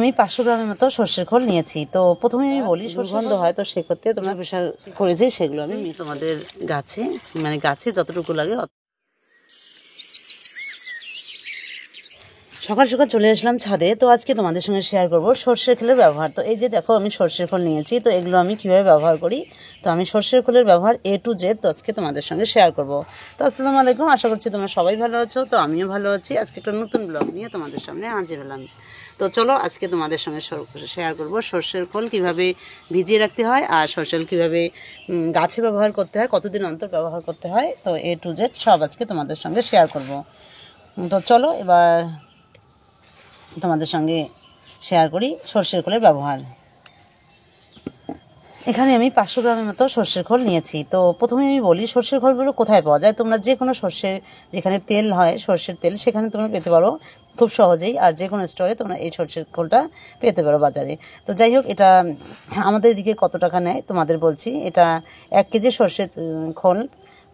আমি 500 গ্রামের মতো সর্ষের খোল নিয়েছি। তো প্রথমে আমি বলি সুগন্ধ হয়, তো সেক্ষেত্রে তোমরা প্রেশার করে যে সেগুলো আমি তোমাদের গাছে গাছে যতটুকু লাগে। সকাল সকাল চলে আসলাম ছাদে। তো আজকে তোমাদের সঙ্গে শেয়ার করব সর্ষের খোলের ব্যবহার। তো এই যে দেখো আমি সর্ষের খোল নিয়েছি, তো এগুলো আমি কীভাবে ব্যবহার করি। তো আমি সর্ষের খোলের ব্যবহার A to Z তো আজকে তোমাদের সঙ্গে শেয়ার করব। তো আসসালামু আলাইকুম, আশা করছি তোমরা সবাই ভালো আছো। তো আমিও ভালো আছি। আজকে একটা নতুন ব্লগ নিয়ে তোমাদের সামনে হাজির হলাম। তো চলো আজকে তোমাদের সঙ্গে শেয়ার করব সর্ষের খোল কীভাবে ভিজিয়ে রাখতে হয়, আর সর্ষের কীভাবে গাছে ব্যবহার করতে হয়, কতদিন অন্তর ব্যবহার করতে হয়। তো A to Z সব আজকে তোমাদের সঙ্গে শেয়ার করব। তো চলো এবার তোমাদের সঙ্গে শেয়ার করি সর্ষের খোলের ব্যবহার। এখানে আমি 500 গ্রামের মতো সর্ষের খোল নিয়েছি। তো প্রথমে আমি বলি সর্ষের খোলগুলো কোথায় পাওয়া যায়। তোমরা যে কোনো সর্ষের যেখানে তেল হয়, সর্ষের তেল, সেখানে তোমরা পেতে পারো খুব সহজেই। আর যে কোনো স্টোরে তোমরা এই সর্ষের খোলটা পেতে পারো বাজারে। তো যাই হোক, এটা আমাদের এদিকে কত টাকা নেয় তোমাদের বলছি। এটা 1 কেজি সর্ষের খোল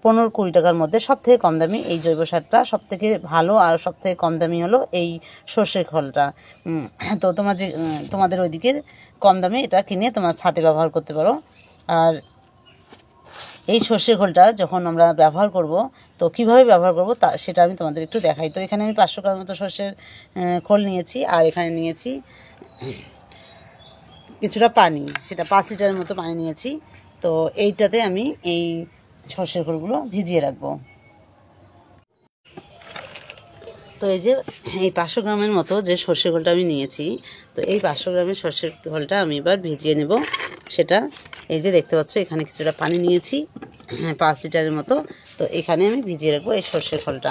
15-20 টাকার মধ্যে। সবথেকে কম দামি এই জৈব সারটা, সবথেকে ভালো আর সবথেকে কম দামি হলো এই সর্ষের খোলটা। তো তোমাদের ওইদিকে কম দামে এটা কিনে তোমার ছাদে ব্যবহার করতে পারো। আর এই সর্ষের খোলটা যখন আমরা ব্যবহার করব, তো কিভাবে ব্যবহার করব সেটা আমি তোমাদের একটু দেখাই। তো এখানে আমি 500 গ্রাম মতো সর্ষের খোল নিয়েছি, আর এখানে নিয়েছি কিছুটা পানি, সেটা 5 লিটারের মতো পানি নিয়েছি। তো এইটাতে আমি এই সর্ষের খোলগুলো ভিজিয়ে রাখবো। তো এই যে এই 500 গ্রামের মতো যে সর্ষের খোলটা আমি নিয়েছি, তো এই 500 গ্রামের সর্ষের খোলটা আমি এবার ভিজিয়ে নেব। সেটা এই যে দেখতে পাচ্ছ, এখানে কিছুটা পানি নিয়েছি 5 লিটারের মতো। তো এখানে আমি ভিজিয়ে রাখবো এই সর্ষের খোলটা।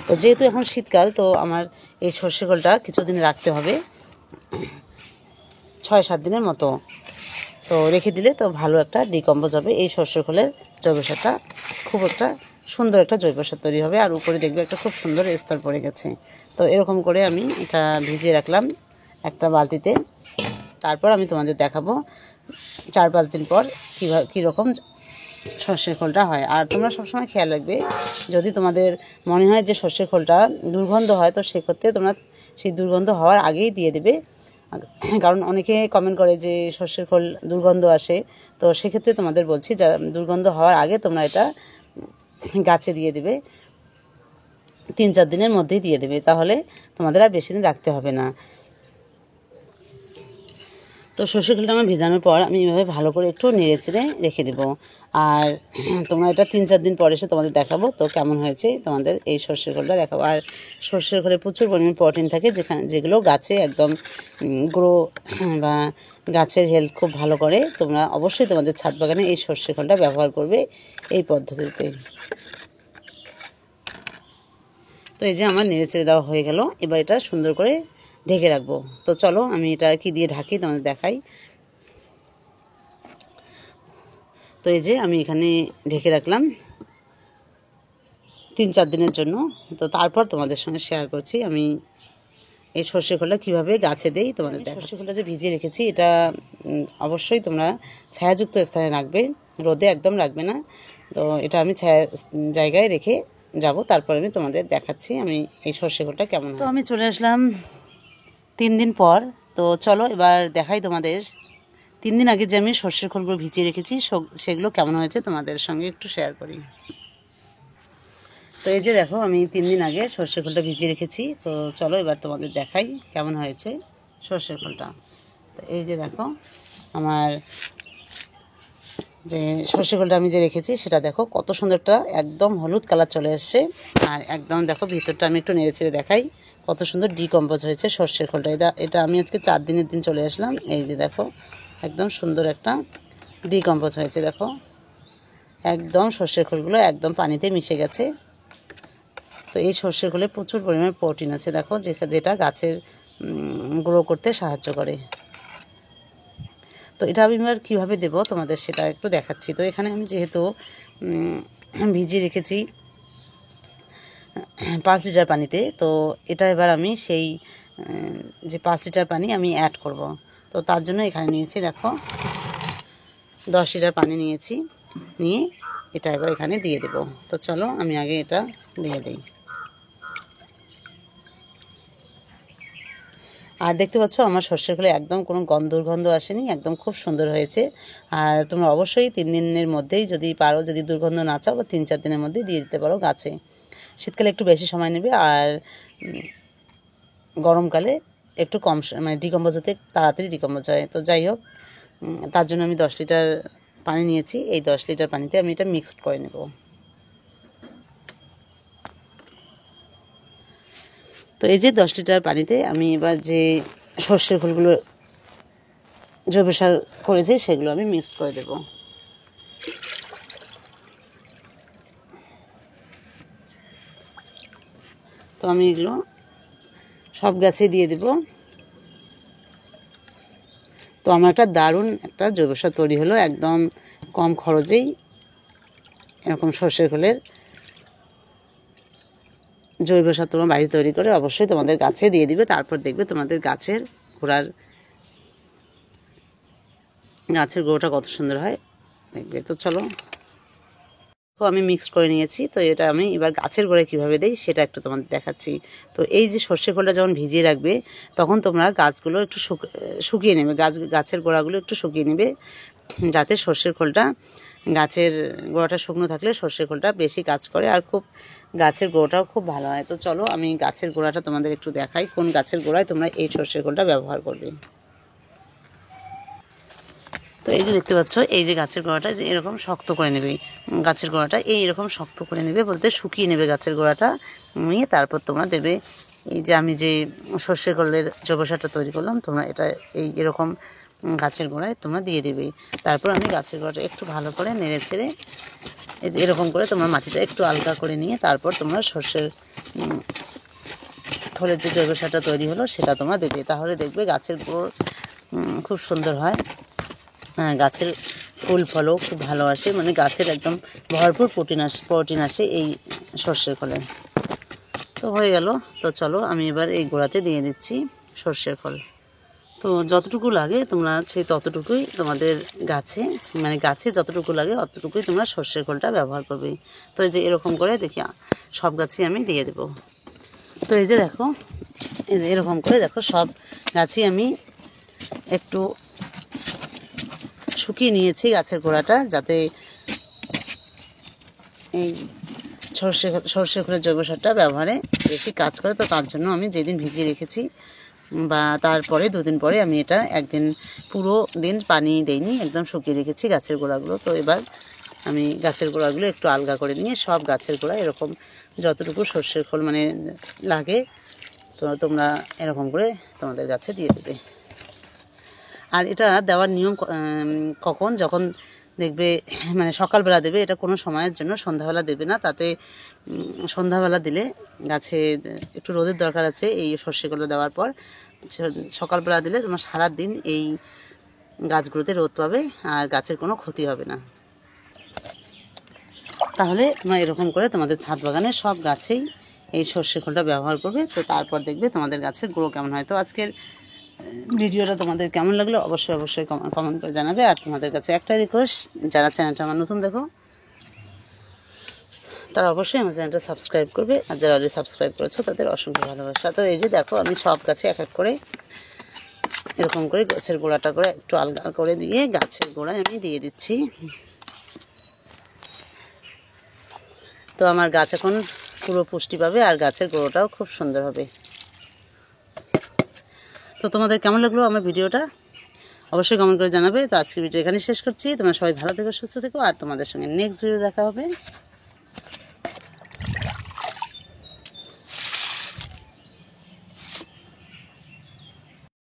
তো যেহেতু এখন শীতকাল, তো আমার এই সর্ষের খোলটা কিছুদিন রাখতে হবে, 6-7 দিনের মতো। তো রেখে দিলে তো ভালো একটা ডিকম্পোজ হবে। এই সর্ষের খোলের জৈব সারটা খুব একটা সুন্দর একটা জৈব সার তৈরি হবে। আর উপরে দেখবে একটা খুব সুন্দর স্তর পড়ে গেছে। তো এরকম করে আমি এটা ভিজিয়ে রাখলাম একটা বালতিতে। তারপর আমি তোমাদের দেখাবো 4-5 দিন পর কীরকম সর্ষের খোলটা হয়। আর তোমরা সবসময় খেয়াল রাখবে, যদি তোমাদের মনে হয় যে সর্ষের খোলটা দুর্গন্ধ হয়, তো সেক্ষেত্রে তোমরা সেই দুর্গন্ধ হওয়ার আগেই দিয়ে দেবে। কারণ অনেকে কমেন্ট করে যে সর্ষের খোল দুর্গন্ধ আসে। তো সেক্ষেত্রে তোমাদের বলছি, যা দুর্গন্ধ হওয়ার আগে তোমরা এটা গাছে দিয়ে দেবে, 3-4 দিনের মধ্যেই দিয়ে দেবে, তাহলে তোমাদের আর বেশি দিন রাখতে হবে না। তো সর্ষের খোলটা আমার ভেজানোর পর আমি এভাবে ভালো করে একটু নেড়ে চেড়ে রেখে দেবো। আর তোমরা এটা 3-4 দিন পরে এসে তোমাদের দেখাবো তো কেমন হয়েছে, তোমাদের এই সর্ষের খোলটা দেখাবো। আর সর্ষের খোলে প্রচুর পরিমাণ প্রোটিন থাকে, যেগুলো গাছে একদম গ্রো বা গাছের হেলথ খুব ভালো করে। তোমরা অবশ্যই তোমাদের ছাদ বাগানে এই সর্ষের খোলটা ব্যবহার করবে এই পদ্ধতিতে। তো এই যে আমার নেড়ে চেড়ে দেওয়া হয়ে গেল। এবার এটা সুন্দর করে ঢেকে রাখবো। তো চলো আমি এটা কি দিয়ে ঢাকি তোমাদের দেখাই। তো এই যে আমি এখানে ঢেকে রাখলাম 3-4 দিনের জন্য। তো তারপর তোমাদের সঙ্গে শেয়ার করছি আমি এই সর্ষের খোলটা কীভাবে গাছে দেই তোমাদের দেখাচ্ছি। সর্ষের খোলটা যে ভিজিয়ে রেখেছি, এটা অবশ্যই তোমরা ছায়াযুক্ত স্থানে রাখবে, রোদে একদম রাখবে না। তো এটা আমি ছায়া জায়গায় রেখে যাব, তারপর আমি তোমাদের দেখাচ্ছি আমি এই সর্ষের খোলটা কেমন। তো আমি চলে আসলাম 3 দিন পর। তো চলো এবার দেখাই তোমাদের 3 দিন আগে যে আমি সর্ষের খোলগুলো ভিজিয়ে রেখেছি সেগুলো কেমন হয়েছে তোমাদের সঙ্গে একটু শেয়ার করি। তো এই যে দেখো আমি 3 দিন আগে সর্ষের খোলটা ভিজিয়ে রেখেছি। তো চলো এবার তোমাদের দেখাই কেমন হয়েছে সর্ষের খোলটা। তো এই যে দেখো আমার যে সর্ষের খোলটা আমি যে রেখেছি, সেটা দেখো কত সুন্দরটা একদম হলুদ কালার চলে এসছে। আর একদম দেখো ভিতরটা আমি একটু নেড়ে চেড়ে দেখাই, কত সুন্দর ডিকম্পোজ হয়েছে সর্ষের খোলটা। এটা আমি আজকে 4 দিনের দিন চলে আসলাম। এই যে দেখো একদম সুন্দর একটা ডিকম্পোজ হয়েছে। দেখো একদম সর্ষের খোলগুলো একদম পানিতে মিশে গেছে। তো এই সর্ষের খোলে প্রচুর পরিমাণে প্রোটিন আছে, দেখো যেটা গাছের গ্রো করতে সাহায্য করে। তো এটা আমি এবার কীভাবে দেবো তোমাদের সেটা একটু দেখাচ্ছি। তো এখানে আমি যেহেতু ভিজিয়ে রেখেছি 5 লিটার পানিতে, তো এটা এবার আমি সেই যে 5 লিটার পানি আমি অ্যাড করব। তো তার জন্য এখানে নিয়েছি দেখো 10 লিটার পানি নিয়েছি, নিয়ে এটা এবার এখানে দিয়ে দেব। তো চলো আমি আগে এটা দিয়ে দিই। আর দেখতে পাচ্ছ আমার সর্ষের খোলে একদম কোনো দুর্গন্ধ আসেনি, একদম খুব সুন্দর হয়েছে। আর তোমরা অবশ্যই 3 দিনের মধ্যেই যদি পারো, যদি দুর্গন্ধ না চাও, বা 3-4 দিনের মধ্যেই দিয়ে দিতে পারো গাছে। শীতকালে একটু বেশি সময় নেবে, আর গরমকালে একটু কম, মানে ডিকম্পোজ হতে তাড়াতাড়ি ডিকম্পোজ হয়। তো যাই হোক, তার জন্য আমি 10 লিটার পানি নিয়েছি। এই 10 লিটার পানিতে আমি এটা মিক্সড করে নেব। তো এই যে 10 লিটার পানিতে আমি এবার যে সর্ষের খোলগুলো জৈব সার করেছি সেগুলো আমি মিক্সড করে দেব। তো আমি এগুলো সব গাছে দিয়ে দেব। তো আমার একটা দারুণ একটা জৈব সার তৈরি হলো, একদম কম খরচেই এরকম সর্ষের খোলের জৈব সার তোমরা বাড়িতে তৈরি করে অবশ্যই তোমাদের গাছে দিয়ে দিবে। তারপর দেখবে তোমাদের গাছের গোড়াটা কত সুন্দর হয় দেখবে। তো চলো, আমি মিক্স করে নিয়েছি। তো এটা আমি এবার গাছের গোড়ায় কীভাবে দিই সেটা একটু তোমাদের দেখাচ্ছি। তো এই যে সর্ষে খোলটা যখন ভিজিয়ে রাখবে, তখন তোমরা গাছগুলো একটু শুকিয়ে নেবে, গাছের গোড়াগুলো একটু শুকিয়ে নেবে, যাতে সর্ষের খোলটা, গাছের গোড়াটা শুকনো থাকলে সর্ষের খোলটা বেশি কাজ করে, আর খুব গাছের গোড়াটাও খুব ভালো হয়। তো চলো আমি গাছের গোড়াটা তোমাদের একটু দেখাই, কোন গাছের গোড়ায় তোমরা এই সর্ষের খোলটা ব্যবহার করবে। তো এই যে দেখতে পাচ্ছ, এই যে গাছের গোড়াটা যে এরকম শক্ত করে নেবে, গাছের গোড়াটা এরকম শক্ত করে নেবে বলতে শুকিয়ে নেবে গাছের গোড়াটা নিয়ে, তারপর তোমরা দেবে এই যে আমি যে সর্ষে খোলের জৈব সারটা তৈরি করলাম, তোমরা এটা এরকম গাছের গোড়ায় তোমরা দিয়ে দেবে। তারপর আমি গাছের গোড়াটা একটু ভালো করে নেড়ে চেড়ে এরকম করে তোমরা মাটিটা একটু আলগা করে নিয়ে, তারপর তোমরা সর্ষের খোলের যে জৈব সারটা তৈরি হলো সেটা তোমরা দেবে। তাহলে দেখবে গাছের গোড় খুব সুন্দর হয়, গাছের ফুল ফলও খুব ভালো আসে, মানে গাছের একদম ভরপুর প্রোটিন আসে এই সর্ষের খোলে। তো হয়ে গেল। তো চলো আমি এবার এই গোড়াতে দিয়ে দিচ্ছি সর্ষের খোল। তো যতটুকু লাগে তোমরা সেই ততটুকুই তোমাদের গাছে, মানে গাছে যতটুকু লাগে অতটুকুই তোমরা সর্ষের খোলটা ব্যবহার করবে। তো এই যে এরকম করে দেখি সব গাছেই আমি দিয়ে দেব। তো এই যে দেখো, এরকম করে দেখো সব গাছেই আমি একটু শুকিয়ে নিয়েছি গাছের গোড়াটা, যাতে এই সর্ষে খোলের জৈব সারটা ব্যবহারে বেশি কাজ করে। তো তার জন্য আমি যেদিন ভিজিয়ে রেখেছি বা তারপরে 2 দিন পরে আমি এটা একদিন পুরো দিন পানি দেইনি, একদম শুকিয়ে রেখেছি গাছের গোড়াগুলো। তো এবার আমি গাছের গোড়াগুলো একটু আলগা করে নিয়ে সব গাছের গোড়া এরকম যতটুকু সর্ষের খোল মানে লাগে, তো তোমরা এরকম করে তোমাদের গাছে দিয়ে দেবে। আর এটা দেওয়ার নিয়ম কখন, যখন দেখবে মানে সকালবেলা দেবে, এটা কোনো সময়ের জন্য সন্ধ্যাবেলা দেবে না। তাতে সন্ধ্যাবেলা দিলে গাছে একটু রোদের দরকার আছে এই সর্ষেগুলো দেওয়ার পর। সকালবেলা দিলে তোমার সারাদিন এই গাছগুলোতে রোদ পাবে আর গাছের কোনো ক্ষতি হবে না। তাহলে তোমরা এরকম করে তোমাদের ছাদ বাগানে সব গাছেই এই সর্ষে খোলটা ব্যবহার করবে। তো তারপর দেখবে তোমাদের গাছের গ্রো কেমন হয়। তো আজকের ভিডিওটা তোমাদের কেমন লাগলো অবশ্যই কমেন্ট করে জানাবে। আর তোমাদের কাছে একটা রিকোয়েস্ট, যারা চ্যানেলটা আমার নতুন দেখো তারা অবশ্যই আমার চ্যানেলটা সাবস্ক্রাইব করবে, আর যারা অলরেডি সাবস্ক্রাইব করেছো তাদের অসংখ্য ভালোবাসা। তো এই যে দেখো আমি সব গাছে এক এক করে এরকম করে গাছের গোড়াটা করে একটু আলগা করে দিয়ে গাছের গোড়ায় আমি দিয়ে দিচ্ছি। তো আমার গাছ এখন পুরো পুষ্টি পাবে আর গাছের গোড়াটাও খুব সুন্দর হবে। তো তোমাদের কেমন লাগলো আমার ভিডিওটা অবশ্যই কমেন্ট করে জানাবে। তো আজকের ভিডিও এখানে শেষ করছি। তোমরা সবাই ভালো থেকো, সুস্থ থেকো, আর তোমাদের সঙ্গে নেক্সট ভিডিও দেখা হবে।